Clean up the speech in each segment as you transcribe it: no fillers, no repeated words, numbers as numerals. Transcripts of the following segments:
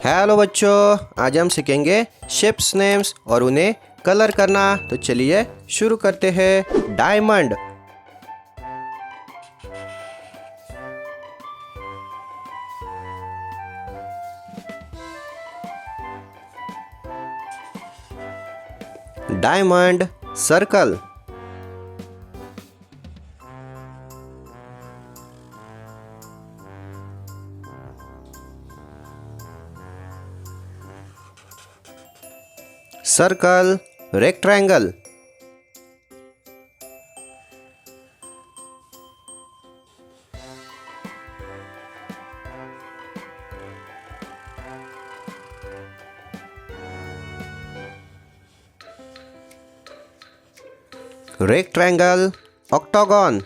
Hello बच्चों, आज हम सीखेंगे शिप्स नेम्स और उन्हें कलर करना। तो चलिए शुरू करते हैं। Diamond, diamond circle, circle rectangle, rectangle octagon,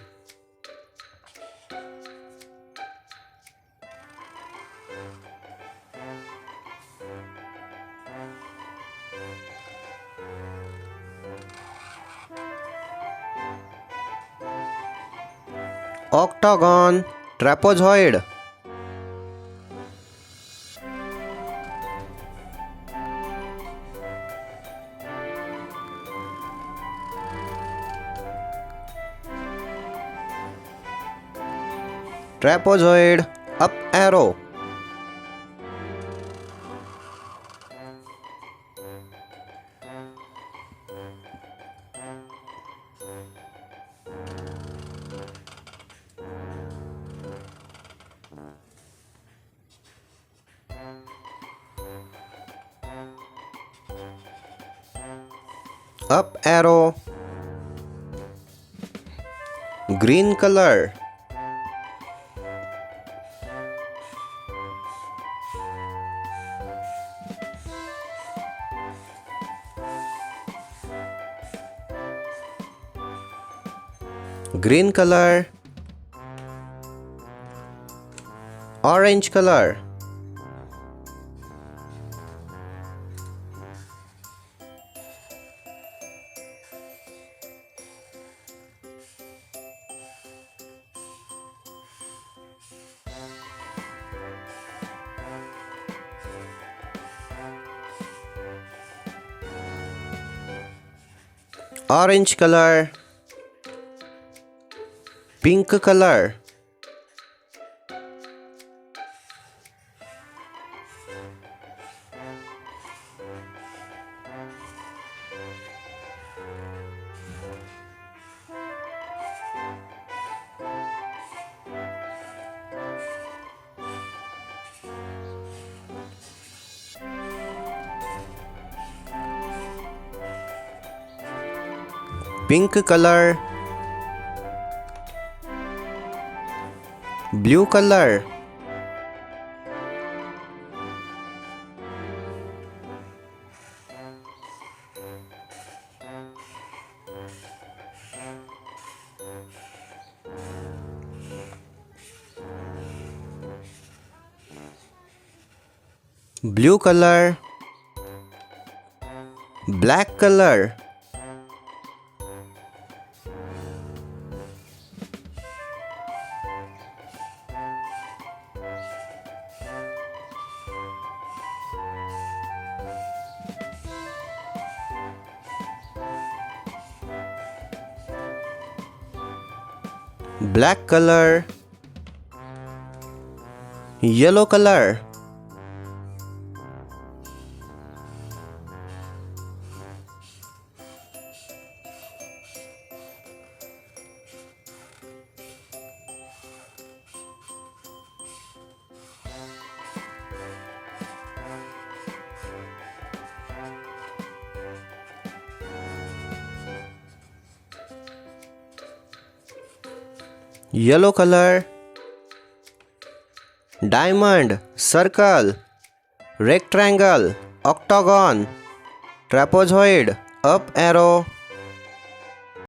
octagon trapezoid, trapezoid up arrow, up arrow, green color, green color, orange color, orange color, pink color, pink color, blue color, blue color, black color, black color, yellow color, yellow color, diamond, circle, rectangle, octagon, trapezoid, up arrow,